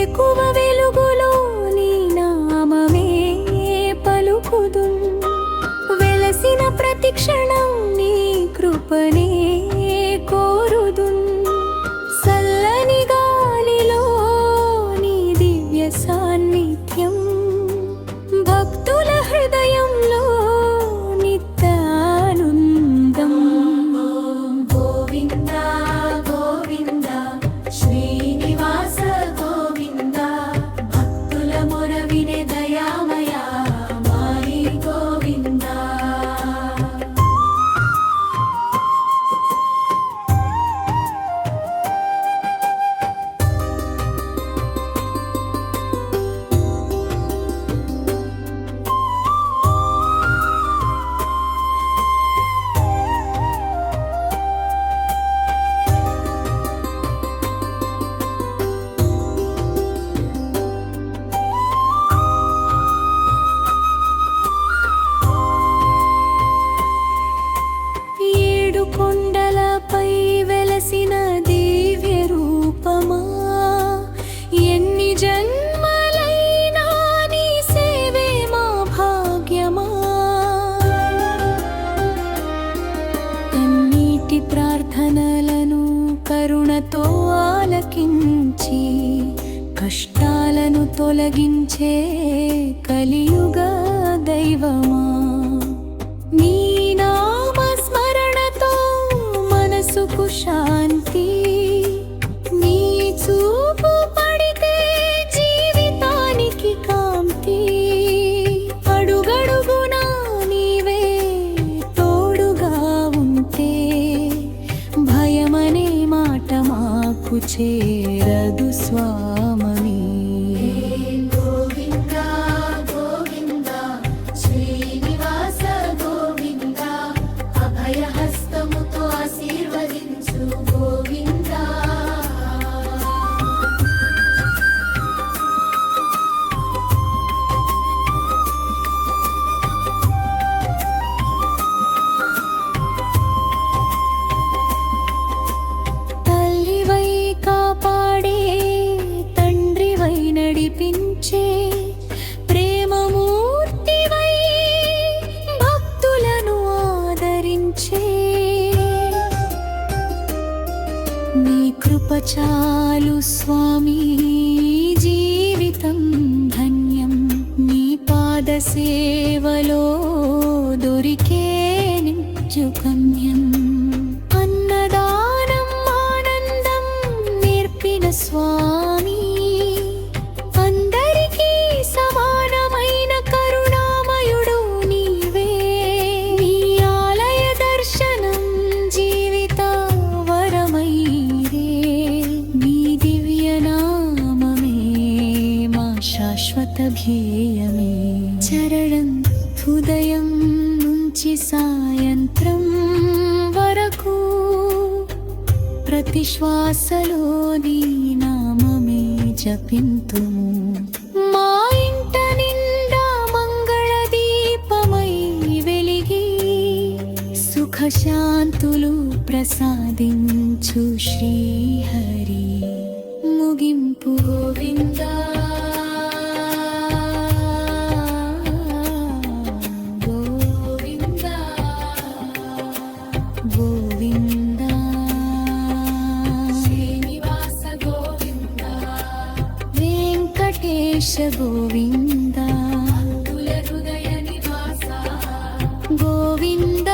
వేకువ వెలుగులో నీ నామమే పలుకుదున్ వెలసిన ప్రతి క్షణం నీ కృపనే కోరుదున్ చల్లని గాలిలో నీ దివ్య సాన్నిధ్యం భక్తుల హృదయంలో నిత్యానందం. గోవింద గోవింద శ్రీనివాస గోవింద భక్తుల మొర వినే దయామయ మారి గోవింద. కొండలపై వెలసిన దివ్య రూపమా ఎన్ని జన్మలైనా నీ సేవే మా భాగ్యమా. కన్నీటి ప్రార్థనలను కరుణతో ఆలకించి కష్టాలను తొలగించే కలియుగ దైవమా. నీ మనసుకు శాంతి నీ చూపు పడితే జీవితానికి కాంతి. అడుగడుగునా నీవే తోడుగా ఉంటే భయమనే మాట మాకు చేరదు స్వామి. నడిపించే ప్రేమమూర్తివై భక్తులను ఆదరించే నీ కృప చాలు స్వామి జీవితం ధన్యం. నీ పాద సేవలో దొరికే నిత్యగమ్యం. అన్నదానం ఆనందం నేర్పిన స్వామి శాశ్వత ధ్యేయమే. చరణం ఉదయం నుంచి సాయంత్రం వరకు ప్రతి శ్వాసలో నీ నామమే జపింతుము. మా ఇంట నిండా మంగళ దీపమై వెలిగి సుఖశాంతులు ప్రసాదించు శ్రీహరి. ముగింపు గోవిందా గోవింద శ్రీనివాస గోవింద వెంకటేశ గోవింద హృదయ నివాస గోవింద.